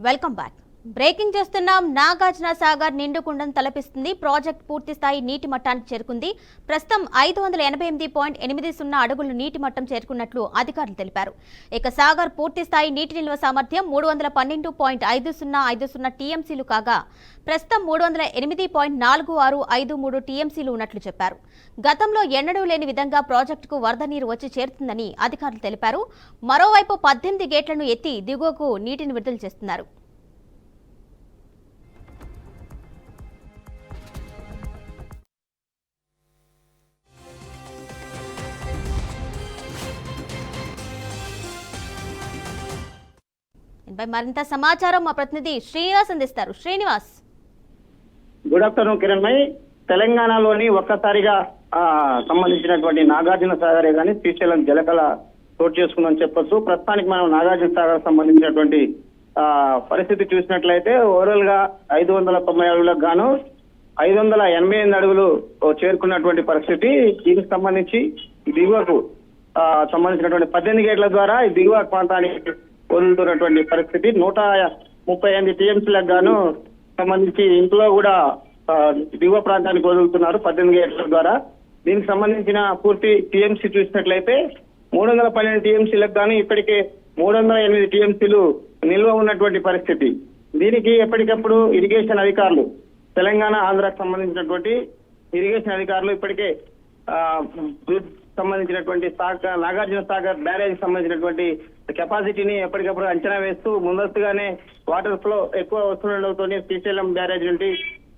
Welcome back. Breaking చేస్తున్నాం. Nagarjuna Sagar నిండుకుండను తలపిస్తుంది. Project పూర్తి స్థాయి నీటి మట్టానికి చేరుకుంది. ప్రస్తుతం 588.80 అడుగులు నీటి మట్టం చేరుకున్నట్లు అధికారులు తెలిపారు. ఇక సాగర్ పూర్తి స్థాయి నీటి నిల్వ సామర్థ్యం 312.5050 టీఎంసీలు కాగా ప్రస్తుతం 308.4653 టీఎంసీలు ఉన్నట్లు చెప్పారు. గతంలో ఎన్నడూ లేని విధంగా ప్రాజెక్టుకు వరద నీరు వచ్చి చేరుతుందని అధికారులు తెలిపారు. మరోవైపు 18 గేట్లను ఎత్తి దిగువకు నీటిని విడుదల చేస్తున్నారు. మరింత సమాచారం మా ప్రతినిధి శ్రీనివాస్ అందిస్తారు. Srinivas, good afternoon Kiran my. తెలంగాణలోని ఒక్కసారిగా సంబంధించినటువంటి నాగార్జున సాగరే కానీ శ్రీశైలం జలకళ చోటు చేసుకుందని చెప్పొచ్చు. ప్రస్తుతానికి మనం నాగార్జున సాగర్ సంబంధించినటువంటి పరిస్థితి చూసినట్లయితే ఓవరాల్ గా 590 అడుగులకు గాను 588 అడుగులు చేరుకున్నటువంటి పరిస్థితి. దీనికి సంబంధించి దిగువకు సంబంధించినటువంటి 18 గేట్ల ద్వారా ఈ దిగువ ప్రాంతానికి వదులుతున్నటువంటి పరిస్థితి. 138 టీఎంసీలకు గాను సంబంధించి ఇంట్లో కూడా దిగువ ప్రాంతానికి వదులుతున్నారు 18 గేట్ల ద్వారా. దీనికి సంబంధించిన పూర్తి టీఎంసీ చూసినట్లయితే 312 టీఎంసీలకు గాను ఇప్పటికే 308 టీఎంసీలు నిల్వ ఉన్నటువంటి పరిస్థితి. దీనికి ఎప్పటికప్పుడు ఇరిగేషన్ అధికారులు, తెలంగాణ ఆంధ్రాకు సంబంధించినటువంటి ఇరిగేషన్ అధికారులు ఇప్పటికే సంబంధించినటువంటి నాగార్జున సాగర్ బ్యారేజ్ సంబంధించినటువంటి కెపాసిటీని ఎప్పటికప్పుడు అంచనా వేస్తూ ముందస్తుగానే వాటర్ ఫ్లో ఎక్కువ వస్తుండటంతో శ్రీశైలం బ్యారేజ్ నుండి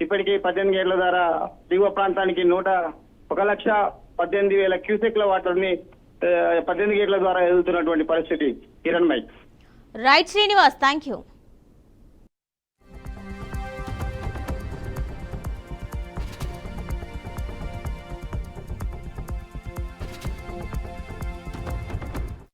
ఇప్పటికీ 18 గేట్ల ద్వారా దిగువ ప్రాంతానికి 1,18,000 క్యూసెక్ల వాటర్ ని 18 గేట్ల ద్వారా ఎదుగుతున్నటువంటి పరిస్థితి. Kiran my. Right Srinivas, thank you.